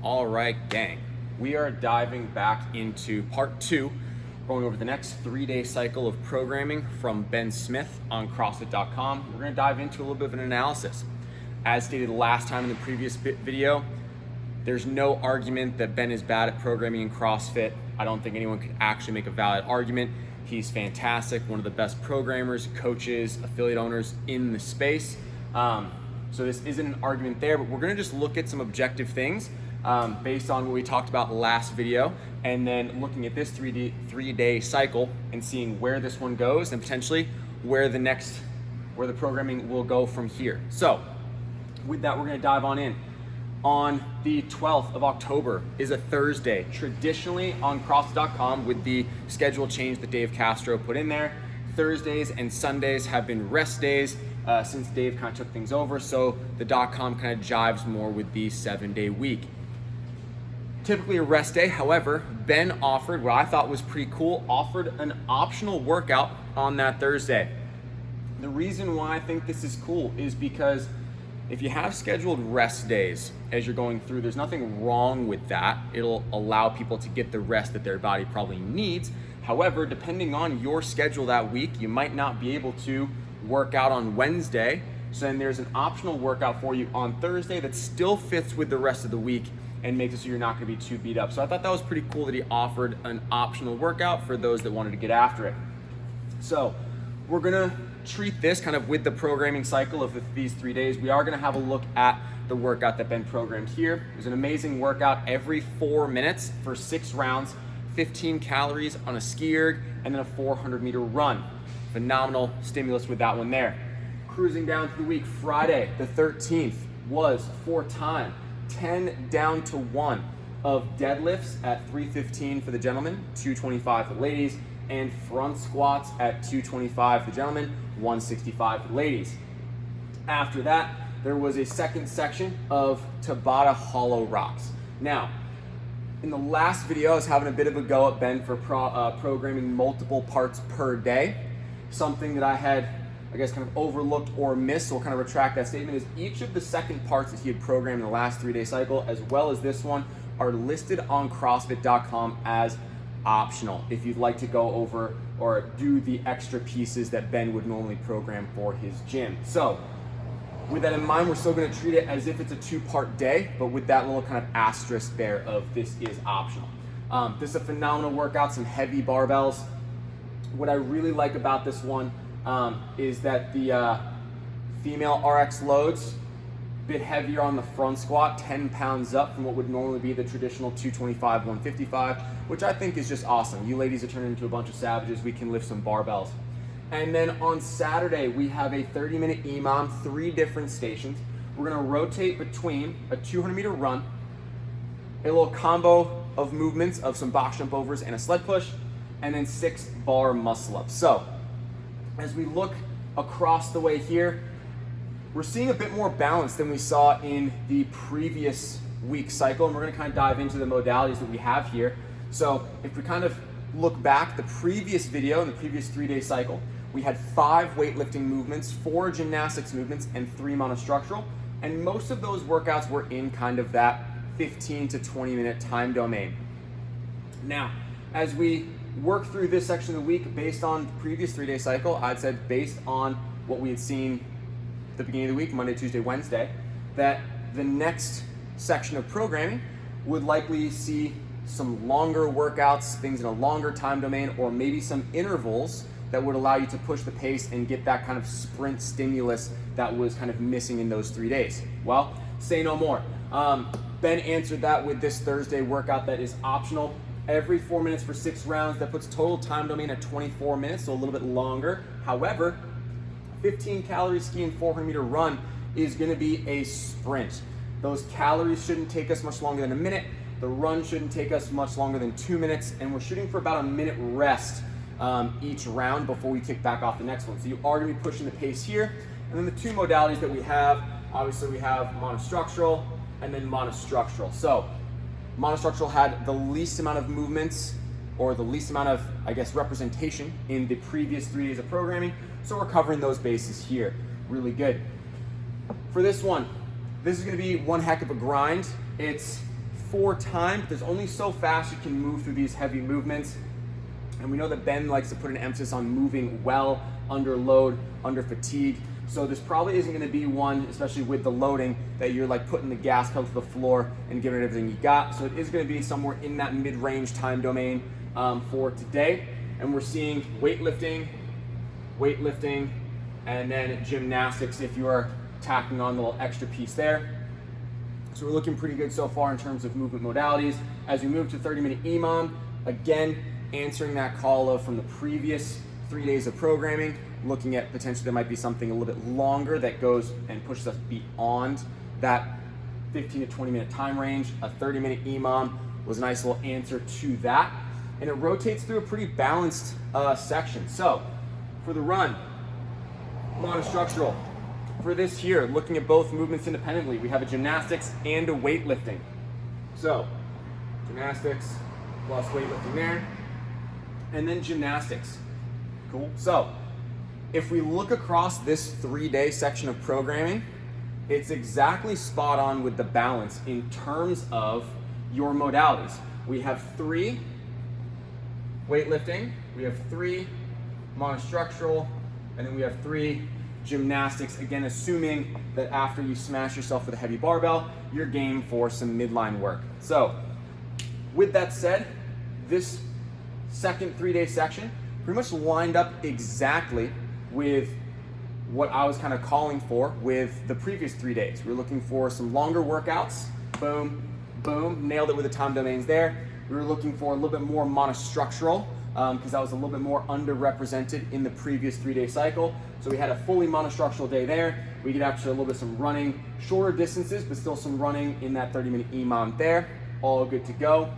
All right, gang. We are diving back into part 2, going over the next 3-day cycle of programming from Ben Smith on CrossFit.com. We're going to dive into a little bit of an analysis. As stated last time in the previous video, there's no argument that Ben is bad at programming in CrossFit. I don't think anyone could actually make a valid argument. He's fantastic, one of the best programmers, coaches, affiliate owners in the space. So this isn't an argument there, but we're going to just look at some objective things based on what we talked about last video, and then looking at this 3-day cycle and seeing where this one goes and potentially where the programming will go from here. So with that, we're going to dive on in. On the 12th of October is a Thursday, traditionally on CrossFit.com with the schedule change that Dave Castro put in there. Thursdays and Sundays have been rest days since Dave kind of took things over, so the .com kind of jives more with the 7-day week. Typically a rest day, however, Ben offered what I thought was pretty cool, offered an optional workout on that Thursday. The reason why I think this is cool is because if you have scheduled rest days as you're going through, there's nothing wrong with that. It'll allow people to get the rest that their body probably needs. However, depending on your schedule that week, you might not be able to work out on Wednesday. So then there's an optional workout for you on Thursday that still fits with the rest of the week and makes it so you're not gonna be too beat up. So I thought that was pretty cool that he offered an optional workout for those that wanted to get after it. So we're gonna treat this kind of with the programming cycle of these 3 days. We are gonna have a look at the workout that Ben programmed here. There's an amazing workout every 4 minutes for 6 rounds, 15 calories on a ski erg, and then a 400-meter run. Phenomenal stimulus with that one there. Cruising down to the week, Friday the 13th was for time 10 down to 1 of deadlifts at 315 for the gentlemen, 225 for the ladies, and front squats at 225 for the gentlemen, 165 for the ladies. After that, there was a second section of Tabata hollow rocks. Now, in the last video, I was having a bit of a go at Ben for programming multiple parts per day. Something that I had, I guess, kind of overlooked or missed, so we'll kind of retract that statement, is each of the second parts that he had programmed in the last 3-day cycle, as well as this one, are listed on CrossFit.com as optional if you'd like to go over or do the extra pieces that Ben would normally program for his gym. So with that in mind, we're still going to treat it as if it's a 2-part day, but with that little kind of asterisk there of this is optional. This is a phenomenal workout, some heavy barbells. What I really like about this one is that the female RX loads a bit heavier on the front squat, 10 pounds up from what would normally be the traditional 225, 155, which I think is just awesome. You ladies are turning into a bunch of savages. We can lift some barbells. And then on Saturday, we have a 30-minute EMOM, 3 different stations. We're gonna rotate between a 200-meter run, a little combo of movements of some box jump overs and a sled push, and then 6 bar muscle ups. So as we look across the way here, we're seeing a bit more balance than we saw in the previous week cycle, and we're gonna kind of dive into the modalities that we have here. So if we kind of look back, the previous video in the previous 3-day cycle, we had 5 weightlifting movements, 4 gymnastics movements, and 3 monostructural, and most of those workouts were in kind of that 15 to 20 minute time domain. Now, as we work through this section of the week based on the previous 3-day cycle, I'd said based on what we had seen at the beginning of the week, Monday, Tuesday, Wednesday, that the next section of programming would likely see some longer workouts, things in a longer time domain, or maybe some intervals that would allow you to push the pace and get that kind of sprint stimulus that was kind of missing in those 3 days. Well, say no more. Ben answered that with this Thursday workout that is optional. Every 4 minutes for 6 rounds. That puts total time domain at 24 minutes, so a little bit longer. However, 15 calorie ski and 400-meter run is gonna be a sprint. Those calories shouldn't take us much longer than a minute. The run shouldn't take us much longer than 2 minutes, and we're shooting for about a minute rest each round before we kick back off the next one. So you are gonna be pushing the pace here. And then the 2 modalities that we have, obviously we have monostructural and then monostructural. So monostructural had the least amount of movements or the least amount of, I guess, representation in the previous 3 days of programming. So we're covering those bases here. Really good. For this one, this is gonna be one heck of a grind. It's for time, but there's only so fast you can move through these heavy movements. And we know that Ben likes to put an emphasis on moving well under load, under fatigue. So this probably isn't going to be one, especially with the loading, that you're like putting the gas pedal to the floor and giving it everything you got. So it is going to be somewhere in that mid-range time domain for today. And we're seeing weightlifting, and then gymnastics if you are tacking on the little extra piece there. So we're looking pretty good so far in terms of movement modalities. As we move to 30-minute EMOM, again, answering that call from the previous 3 days of programming, looking at potentially there might be something a little bit longer that goes and pushes us beyond that 15 to 20 minute time range. A 30-minute EMOM was a nice little answer to that. And it rotates through a pretty balanced section. So for the run, monostructural. For this here, looking at both movements independently, we have a gymnastics and a weightlifting. So gymnastics plus weightlifting there, and then gymnastics. Cool. So if we look across this 3-day section of programming, it's exactly spot on with the balance in terms of your modalities. We have 3 weightlifting, we have 3 monostructural, and then we have 3 gymnastics, again assuming that after you smash yourself with a heavy barbell, you're game for some midline work. So with that said, this second 3-day section pretty much lined up exactly with what I was kind of calling for with the previous 3 days. We were looking for some longer workouts, boom, boom, nailed it with the time domains there. We were looking for a little bit more monostructural, because that was a little bit more underrepresented in the previous 3-day cycle. So we had a fully monostructural day there. We could actually a little bit some running, shorter distances, but still some running in that 30-minute EMOM there. All good to go.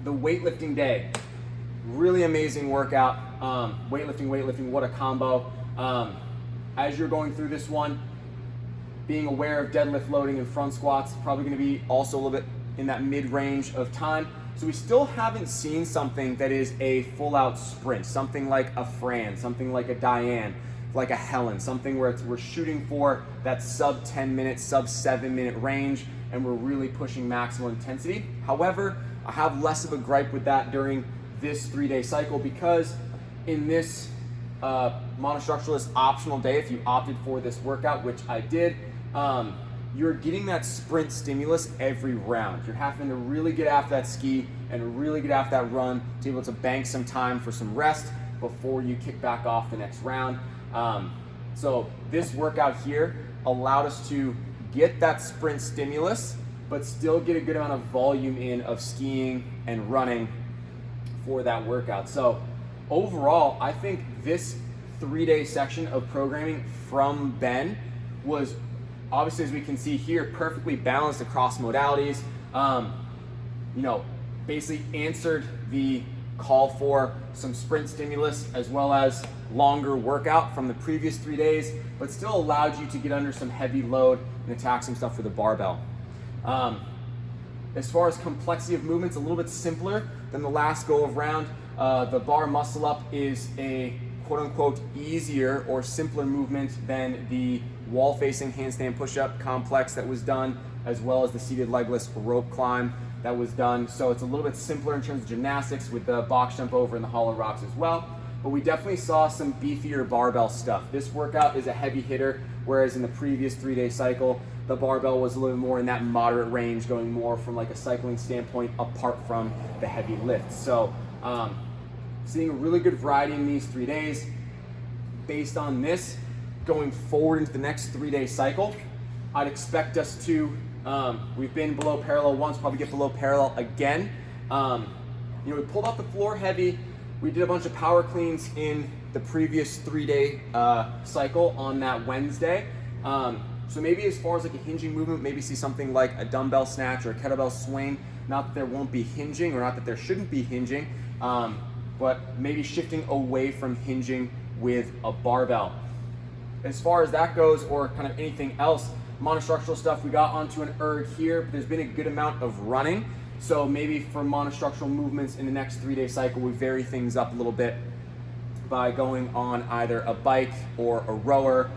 The weightlifting day, really amazing workout. Weightlifting, what a combo. As you're going through this one, being aware of deadlift loading and front squats, probably gonna be also a little bit in that mid-range of time. So we still haven't seen something that is a full-out sprint, something like a Fran, something like a Diane, like a Helen, something where we're shooting for that sub 10 minute, sub 7 minute range, and we're really pushing maximal intensity. However, I have less of a gripe with that during this 3-day cycle, because in this monostructuralist optional day, if you opted for this workout, which I did, you're getting that sprint stimulus every round. You're having to really get after that ski and really get after that run to be able to bank some time for some rest before you kick back off the next round. So this workout here allowed us to get that sprint stimulus, but still get a good amount of volume in of skiing and running for that workout. So overall, I think this 3-day section of programming from Ben was, obviously, as we can see here, perfectly balanced across modalities. Basically answered the call for some sprint stimulus as well as longer workout from the previous 3 days, but still allowed you to get under some heavy load and attack some stuff with a barbell. As far as complexity of movements, a little bit simpler than the last go of round. The bar muscle up is a quote-unquote easier or simpler movement than the wall-facing handstand push-up complex that was done, as well as the seated legless rope climb that was done. So it's a little bit simpler in terms of gymnastics with the box jump over and the hollow rocks as well. But we definitely saw some beefier barbell stuff. This workout is a heavy hitter, whereas in the previous 3-day cycle, the barbell was a little more in that moderate range, going more from like a cycling standpoint apart from the heavy lifts. So seeing a really good variety in these 3 days. Based on this, going forward into the next 3-day cycle, I'd expect us to, we've been below parallel once, probably get below parallel again. We pulled off the floor heavy. We did a bunch of power cleans in the previous 3-day cycle on that Wednesday. So maybe as far as like a hinging movement, maybe see something like a dumbbell snatch or a kettlebell swing. Not that there won't be hinging or not that there shouldn't be hinging, but maybe shifting away from hinging with a barbell. As far as that goes, or kind of anything else, monostructural stuff, we got onto an erg here, but there's been a good amount of running. So maybe for monostructural movements in the next 3-day cycle, we vary things up a little bit by going on either a bike or a rower,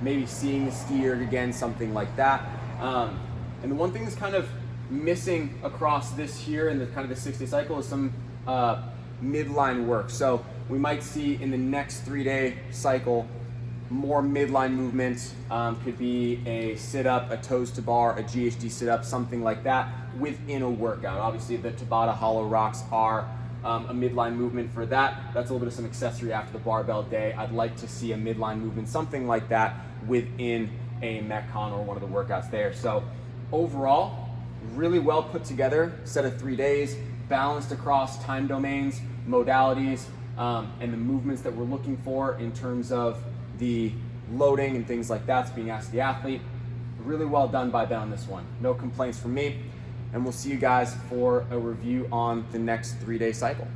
maybe seeing the ski erg again, something like that. And the one thing that's kind of missing across this here in the kind of the 6-day cycle is some midline work. So we might see in the next 3-day cycle more midline movement. Could be a sit-up, a toes to bar, a GHD sit-up, something like that within a workout. Obviously the Tabata hollow rocks are a midline movement for that. That's a little bit of some accessory after the barbell day. I'd like to see a midline movement, something like that within a Metcon or one of the workouts there. So overall, really well put together set of 3 days, balanced across time domains, modalities, and the movements that we're looking for in terms of the loading and things like that's being asked of the athlete. Really well done by Ben on this one. No complaints from me, and we'll see you guys for a review on the next 3-day cycle.